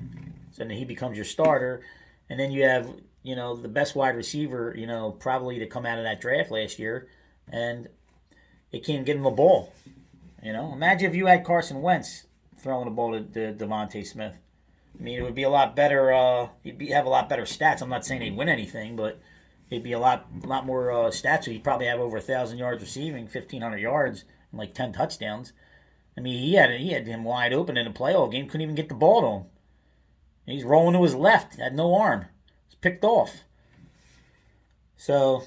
So then he becomes your starter, and then you have the best wide receiver, probably to come out of that draft last year, and they can't get him the ball. Imagine if you had Carson Wentz throwing the ball to Devontae Smith. I mean, it would be a lot better. He'd have a lot better stats. I'm not saying he'd win anything, but it'd be a lot more stats. So he'd probably have over 1,000 yards receiving, 1,500 yards, and 10 touchdowns. I mean, he had him wide open in a playoff game. Couldn't even get the ball to him. He's rolling to his left. Had no arm. It's picked off. So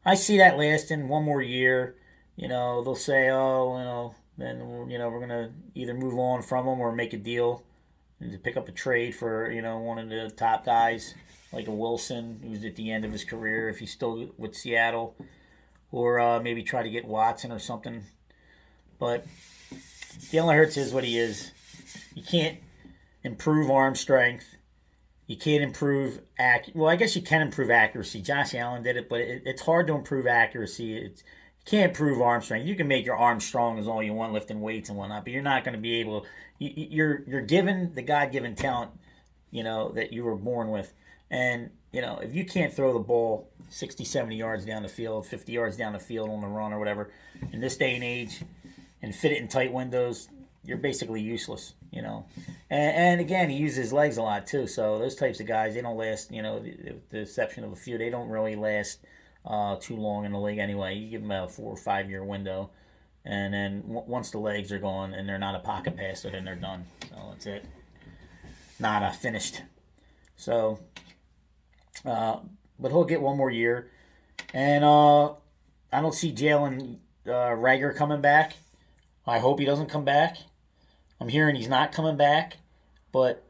I see that lasting one more year. They'll say, then we're gonna either move on from him or make a deal and to pick up a trade for one of the top guys like a Wilson, who's at the end of his career, if he's still with Seattle, or maybe try to get Watson or something. But Jalen Hurts is what he is. You can't improve arm strength. You can't improve well, I guess you can improve accuracy. Josh Allen did it, but it's hard to improve accuracy. You can't improve arm strength. You can make your arm strong as all you want, lifting weights and whatnot, but you're not going to be able. You're given the God-given talent, that you were born with, and if you can't throw the ball 60, 70 yards down the field, 50 yards down the field on the run or whatever, in this day and age, and fit it in tight windows, you're basically useless. And again, he uses his legs a lot too. So those types of guys, they don't last. The exception of a few, they don't really last too long in the league anyway. You give them a 4 or 5 year window, and then once the legs are gone and they're not a pocket passer, then they're done. So that's it. Not finished. So, but he'll get one more year, and I don't see Jalen Reagor coming back. I hope he doesn't come back. I'm hearing he's not coming back, but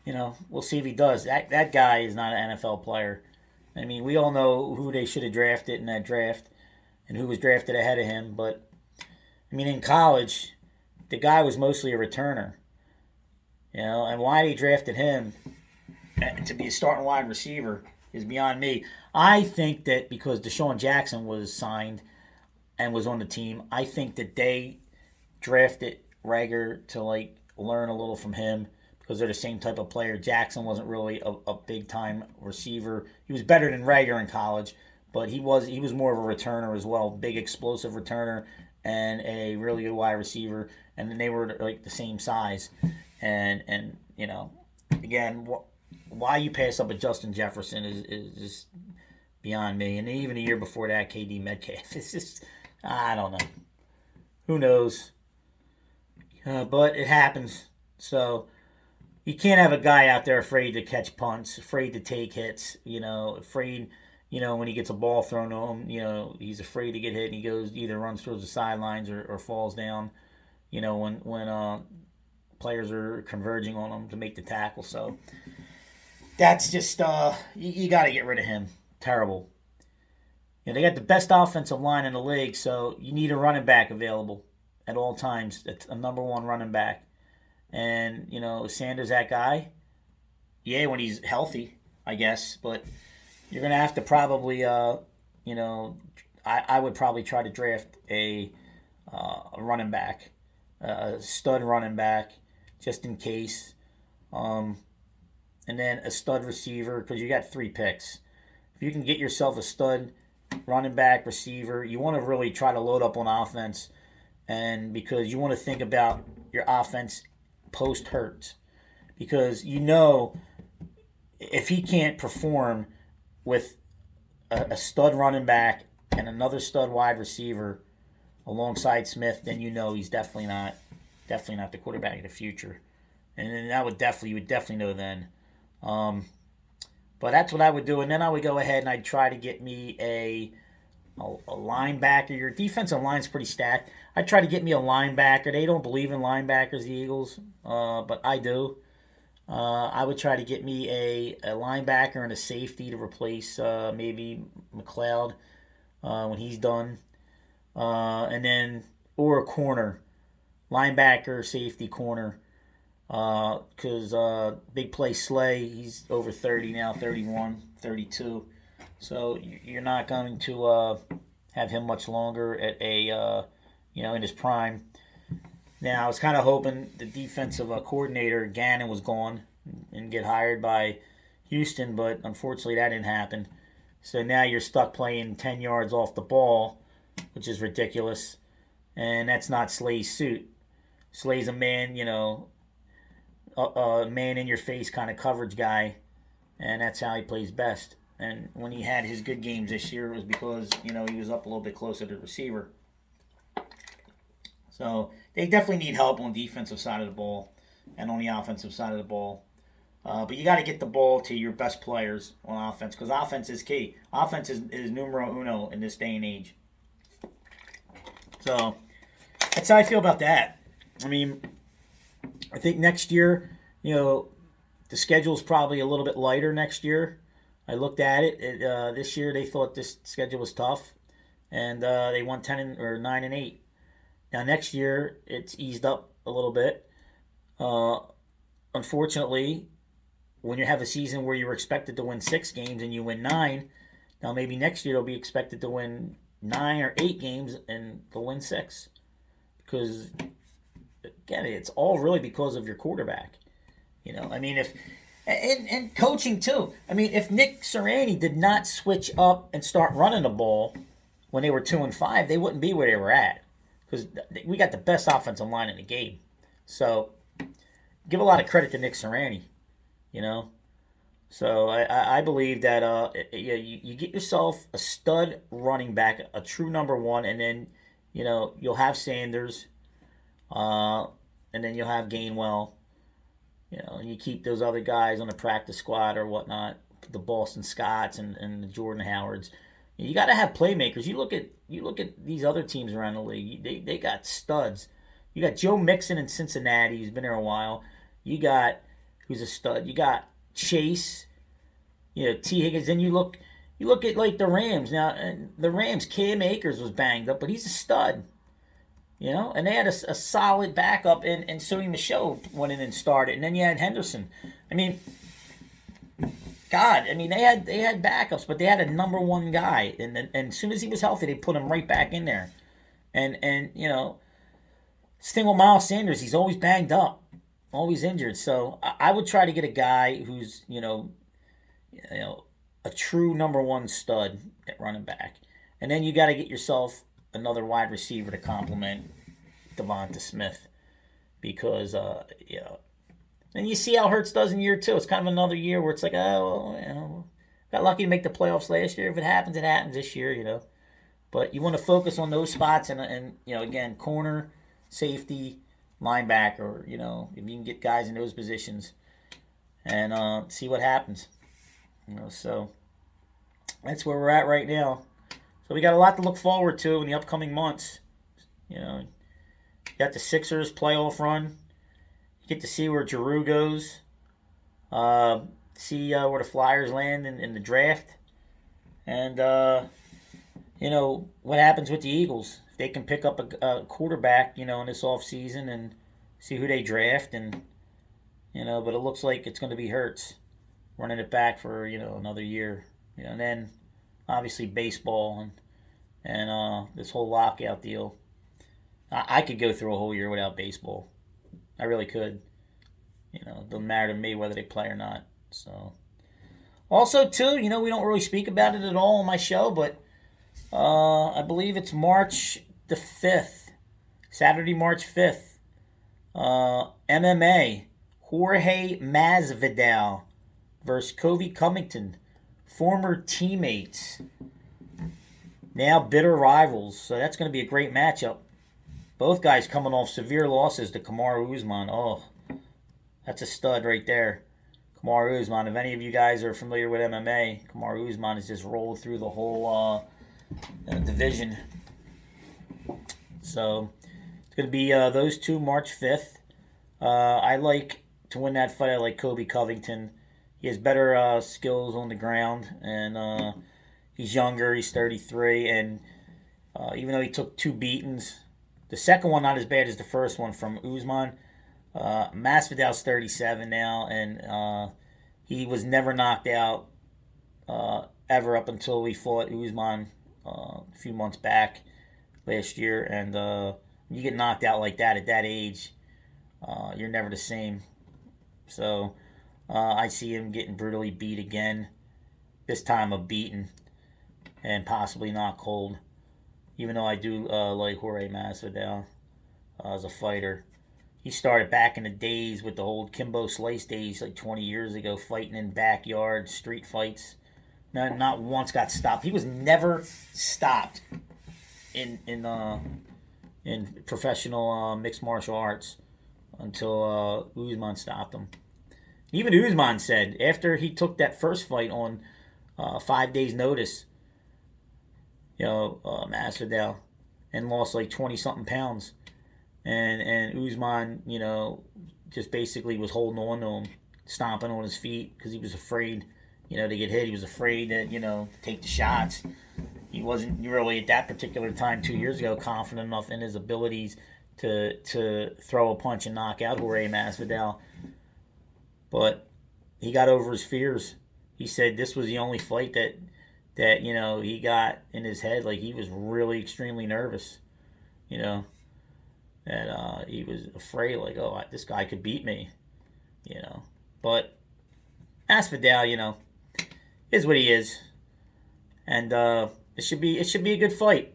we'll see if he does. That guy is not an NFL player. I mean, we all know who they should have drafted in that draft and who was drafted ahead of him, but I mean, in college, the guy was mostly a returner. And why they drafted him to be a starting wide receiver is beyond me. I think that because Deshaun Jackson was signed and was on the team, I think that they drafted Reagor to learn a little from him because they're the same type of player. Jackson wasn't really a big time receiver. He was better than Reagor in college, but he was more of a returner as well, big explosive returner and a really good wide receiver. And then they were the same size, and again, why you pass up a Justin Jefferson is just beyond me. And even the year before that, KD Metcalf. It's just, I don't know. Who knows? But it happens. So you can't have a guy out there afraid to catch punts, afraid to take hits, afraid, when he gets a ball thrown to him, he's afraid to get hit and he goes either runs towards the sidelines or falls down, when players are converging on him to make the tackle. So that's just, you got to get rid of him. Terrible. They got the best offensive line in the league, so you need a running back available at all times. That's a number one running back. And, Sanders that guy? Yeah, when he's healthy, I guess. But you're going to have to probably, I would probably try to draft a running back, a stud running back, just in case. And then a stud receiver, because you got 3 picks. If you can get yourself a stud running back, receiver, you want to really try to load up on offense. And because you want to think about your offense post-Hurts. Because if he can't perform with a stud running back and another stud wide receiver alongside Smith, then he's definitely not the quarterback of the future. And then you would definitely know then. But that's what I would do. And then I would go ahead and I'd try to get me a linebacker. Your defensive line's pretty stacked. I'd try to get me a linebacker. They don't believe in linebackers, the Eagles, but I do. I would try to get me a linebacker and a safety to replace maybe McLeod when he's done. And then, or a corner. Linebacker, safety, corner. Because big play Slay, he's over 30 now, 31, 32. So you're not going to have him much longer at in his prime. Now, I was kind of hoping the defensive coordinator, Gannon, was gone and get hired by Houston, but unfortunately that didn't happen. So now you're stuck playing 10 yards off the ball, which is ridiculous. And that's not Slay's suit. Slay's a man, a man-in-your-face kind of coverage guy, and that's how he plays best. And when he had his good games this year, it was because, he was up a little bit closer to the receiver. So they definitely need help on the defensive side of the ball and on the offensive side of the ball. But you got to get the ball to your best players on offense because offense is key. Offense is numero uno in this day and age. So that's how I feel about that. I mean, I think next year, the schedule's probably a little bit lighter next year. I looked at it. This year they thought this schedule was tough, and they won 9-8. Now next year it's eased up a little bit. Uh, Unfortunately, when you have a season where you were expected to win 6 games and you win 9, now maybe next year they'll be expected to win 9 or 8 games and they'll win 6, because again it's all really because of your quarterback. I mean, if and coaching too. I mean, if Nick Sirianni did not switch up and start running the ball when they were 2-5, they wouldn't be where they were at, because we got the best offensive line in the game. So give a lot of credit to Nick Sirianni. You know, so I believe that you get yourself a stud running back, a true number one, and then you'll have Sanders, and then you'll have Gainwell. And you keep those other guys on the practice squad or whatnot, the Boston Scotts and the Jordan Howards. You got to have playmakers. You look at these other teams around the league. They got studs. You got Joe Mixon in Cincinnati, who's been there a while. You got who's a stud. You got Chase. T. Higgins. Then you look at like the Rams. Now the Rams, Cam Akers was banged up, but he's a stud. And they had a solid backup, and Sony Michel went in and started, and then you had Henderson. I mean, God, they had backups, but they had a number one guy, and as soon as he was healthy, they put him right back in there. And this thing with Miles Sanders, he's always banged up, always injured. So I would try to get a guy who's a true number one stud at running back, and then you got to get yourself another wide receiver to complement Devonta Smith, because and you see how Hurts does in year 2. It's kind of another year where it's like, got lucky to make the playoffs last year. If it happens, it happens this year, But you want to focus on those spots, and again, corner, safety, linebacker, if you can get guys in those positions, and see what happens. So that's where we're at right now. So we got a lot to look forward to in the upcoming months. You got the Sixers playoff run. You get to see where Giroux goes. See where the Flyers land in the draft. And, what happens with the Eagles. If they can pick up a quarterback, in this offseason, and see who they draft. And, but it looks like it's going to be Hurts running it back for, another year. And then obviously baseball and this whole lockout deal. I could go through a whole year without baseball. I really could. It doesn't matter to me whether they play or not. So, also too, we don't really speak about it at all on my show, but I believe it's March the 5th, Saturday, March 5th. MMA, Jorge Masvidal versus Kobe Covington. Former teammates, now bitter rivals. So that's going to be a great matchup. Both guys coming off severe losses to Kamaru Usman. Oh, that's a stud right there. Kamaru Usman. If any of you guys are familiar with MMA, Kamaru Usman has just rolled through the whole division. So it's going to be those two March 5th. I like to win that fight. I like Kobe Covington. He has better skills on the ground, and he's younger. He's 33, and even though he took 2 beatings, the second one not as bad as the first one from Usman. Masvidal's 37 now, and he was never knocked out ever up until we fought Usman a few months back last year. And you get knocked out like that at that age, you're never the same. So I see him getting brutally beat again, this time a beaten, and possibly not cold. Even though I do like Jorge Masvidal as a fighter. He started back in the days with the old Kimbo Slice days, like 20 years ago, fighting in backyard street fights. Not once got stopped. He was never stopped in professional mixed martial arts until Usman stopped him. Even Usman said after he took that first fight on 5 days' notice, Masvidal, and lost like 20-something pounds. And Usman, just basically was holding on to him stomping on his feet because he was afraid, to get hit. He was afraid that, to take the shots. He wasn't really at that particular time 2 years ago confident enough in his abilities to throw a punch and knock out Jorge Masvidal. But he got over his fears. He said this was the only fight that he got in his head. Like, he was really extremely nervous. That he was afraid, like, oh, this guy could beat me. But Masvidal, is what he is, and it should be a good fight,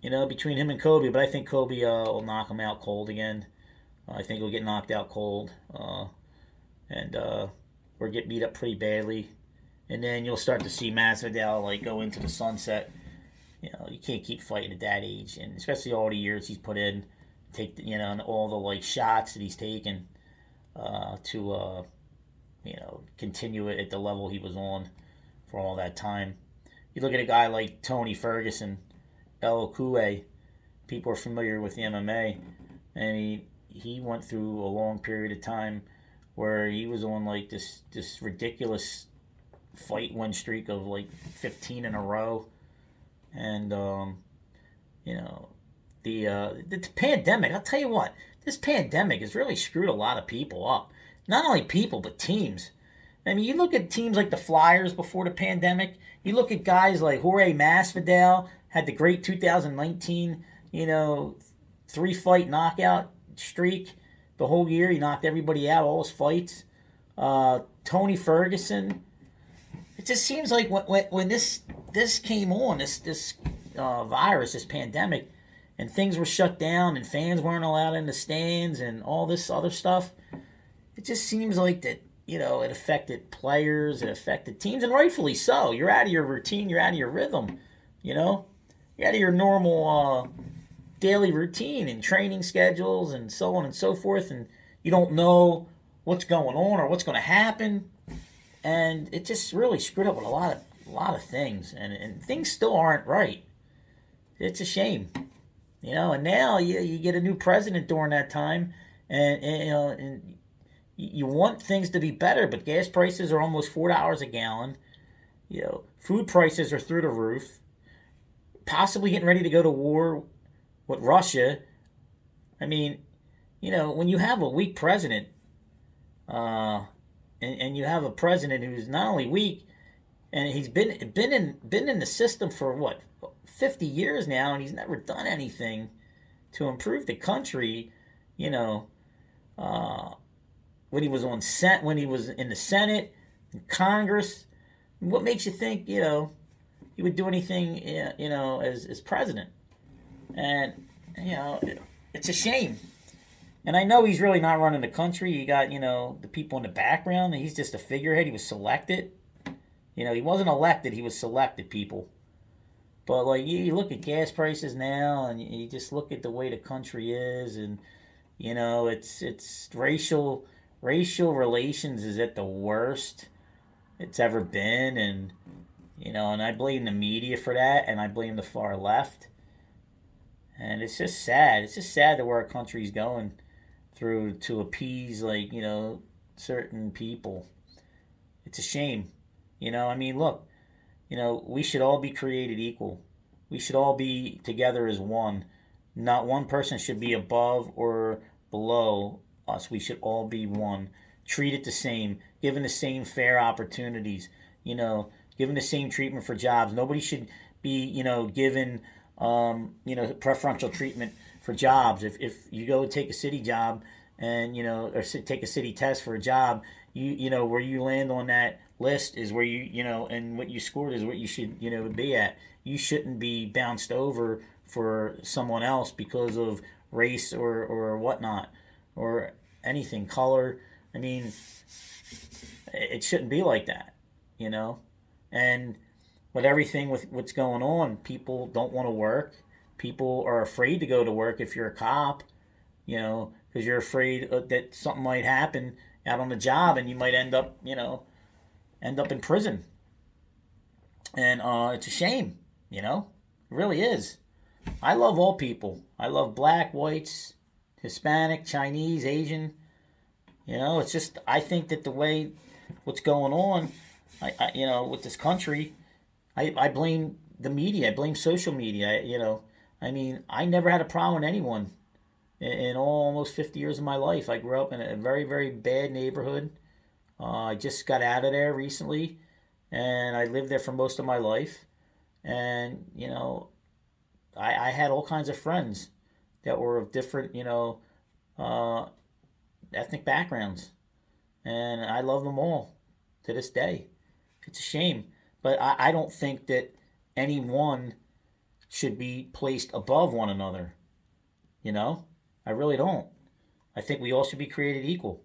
between him and Kobe. But I think Kobe will knock him out cold again. I think he'll get knocked out cold, or get beat up pretty badly, and then you'll start to see Masvidal like go into the sunset. You can't keep fighting at that age, and especially all the years he's put in, and all the like shots that he's taken to continue it at the level he was on for all that time. You look at a guy like Tony Ferguson, El Coué. People are familiar with the MMA, and he went through a long period of time where he was on like this ridiculous fight win streak of like 15 in a row, and the pandemic. I'll tell you what, this pandemic has really screwed a lot of people up. Not only people, but teams. I mean, you look at teams like the Flyers before the pandemic. You look at guys like Jorge Masvidal, had the great 2019, 3-fight knockout streak. The whole year, he knocked everybody out, all his fights. Tony Ferguson. It just seems like when this came on, this virus, this pandemic, and things were shut down, and fans weren't allowed in the stands, and all this other stuff, it just seems like that, it affected players, it affected teams, and rightfully so. You're out of your routine, you're out of your rhythm, you're out of your normal daily routine and training schedules and so on and so forth, and you don't know what's going on or what's going to happen, and it just really screwed up with a lot of things, and things still aren't right. It's a shame, and now you get a new president during that time, and you want things to be better, but gas prices are almost $4 a gallon. Food prices are through the roof. Possibly getting ready to go to war with Russia. I mean, when you have a weak president, and you have a president who's not only weak, and he's been in the system for what, 50 years now, and he's never done anything to improve the country. When he was when he was in the Senate, in Congress, what makes you think he would do anything as president? And it's a shame. And I know he's really not running the country. You got the people in the background, and he's just a figurehead. He was selected. He wasn't elected. He was selected, people. But like you look at gas prices now, and you just look at the way the country is, and it's racial relations is at the worst it's ever been, and and I blame the media for that, and I blame the far left, and it's just sad. It's just sad that where our country's going through to appease certain people. It's a shame. I mean, look, we should all be created equal. We should all be together as one. Not one person should be above or below us. We should all be one. Treated the same, given the same fair opportunities, given the same treatment for jobs. Nobody should be, given, preferential treatment for jobs. If you go take a city job and, or take a city test for a job, where you land on that list is where and what you scored is what you should, be at. You shouldn't be bounced over for someone else because of race or whatnot, or anything, color. I mean, it shouldn't be like that, And with everything with what's going on, people don't want to work. People are afraid to go to work if you're a cop, because you're afraid that something might happen out on the job and you might end up in prison. And it's a shame, it really is. I love all people. I love black, whites, Hispanic, Chinese, Asian. It's just I think that the way what's going on, with this country, I blame the media. I blame social media. I never had a problem with anyone in almost 50 years of my life. I grew up in a very, very bad neighborhood. I just got out of there recently, and I lived there for most of my life. And I had all kinds of friends that were of different, uh, ethnic backgrounds, and I love them all to this day. It's a shame, but I don't think that anyone should be placed above one another. You know, I really don't. I think we all should be created equal.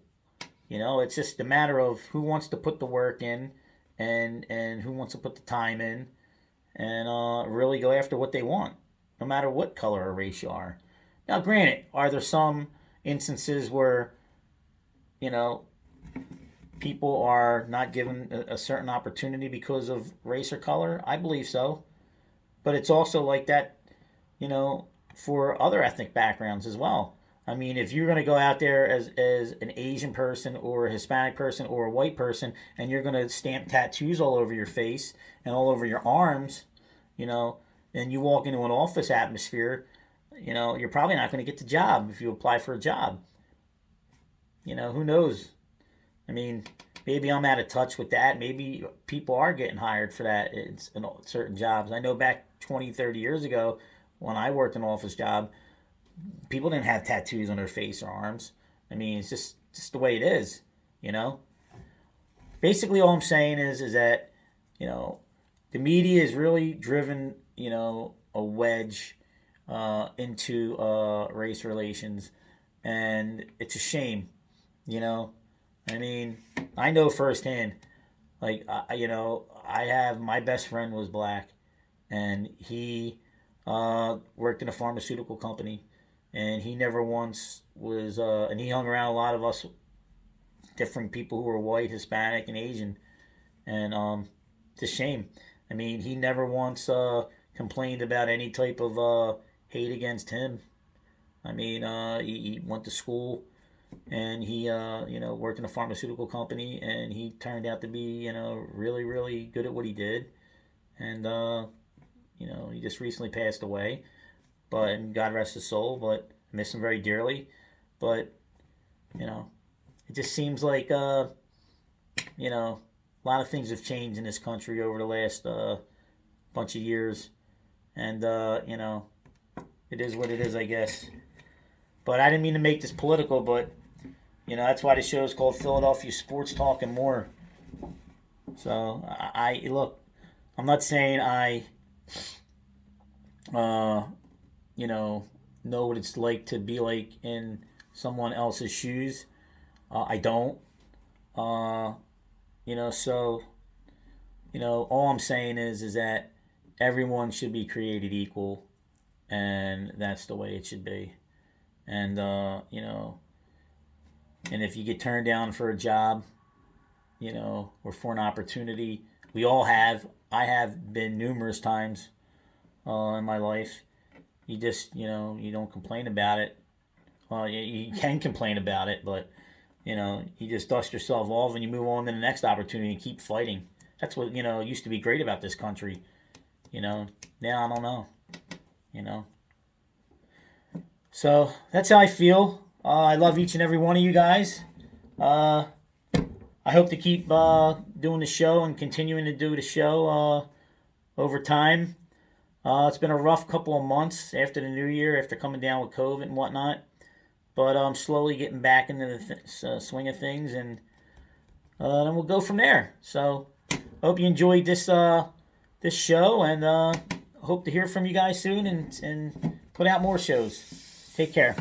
It's just a matter of who wants to put the work in, and who wants to put the time in, and really go after what they want, no matter what color or race you are. Now, granted, are there some instances where you know people are not given a certain opportunity because of race or color? I believe so, but it's also like that, you know, for other ethnic backgrounds as well. I mean, if you're going to go out there as an Asian person or a Hispanic person or a white person, and you're going to stamp tattoos all over your face and all over your arms, you know, and you walk into an office atmosphere, you're probably not going to get the job if you apply for a job. Who knows? I mean, maybe I'm out of touch with that. Maybe people are getting hired for that in certain jobs. I know back 20, 30 years ago when I worked an office job, people didn't have tattoos on their face or arms. I mean, it's just the way it is, you know. Basically, all I'm saying is that you know the media is really driven, a wedge into race relations, and it's a shame, you know. I mean, I know firsthand. Like, I have my best friend was black, and he worked in a pharmaceutical company, and he never once was, and he hung around a lot of us different people who were white, Hispanic, and Asian, and it's a shame. I mean, he never once complained about any type of hate against him. I mean, he went to school, and he worked in a pharmaceutical company, and he turned out to be really, really good at what he did, and he just recently passed away, but and God rest his soul. But I miss him very dearly. But you know, it just seems like a lot of things have changed in this country over the last bunch of years, and it is what it is, I guess. But I didn't mean to make this political, but that's why the show is called Philadelphia Sports Talk and More. So I look, I'm not saying I know what it's like to be like in someone else's shoes. I don't. So all I'm saying is that everyone should be created equal, and that's the way it should be. And and if you get turned down for a job, or for an opportunity, we all have. I have been numerous times in my life. You just, you don't complain about it. Well, you can complain about it, but you just dust yourself off and you move on to the next opportunity and keep fighting. That's what used to be great about this country. Now I don't know. So that's how I feel. I love each and every one of you guys. I hope to keep doing the show and continuing to do the show over time. It's been a rough couple of months after the new year, after coming down with COVID and whatnot. But I'm slowly getting back into the swing of things, and then we'll go from there. So, hope you enjoyed this show, and hope to hear from you guys soon and put out more shows. Take care.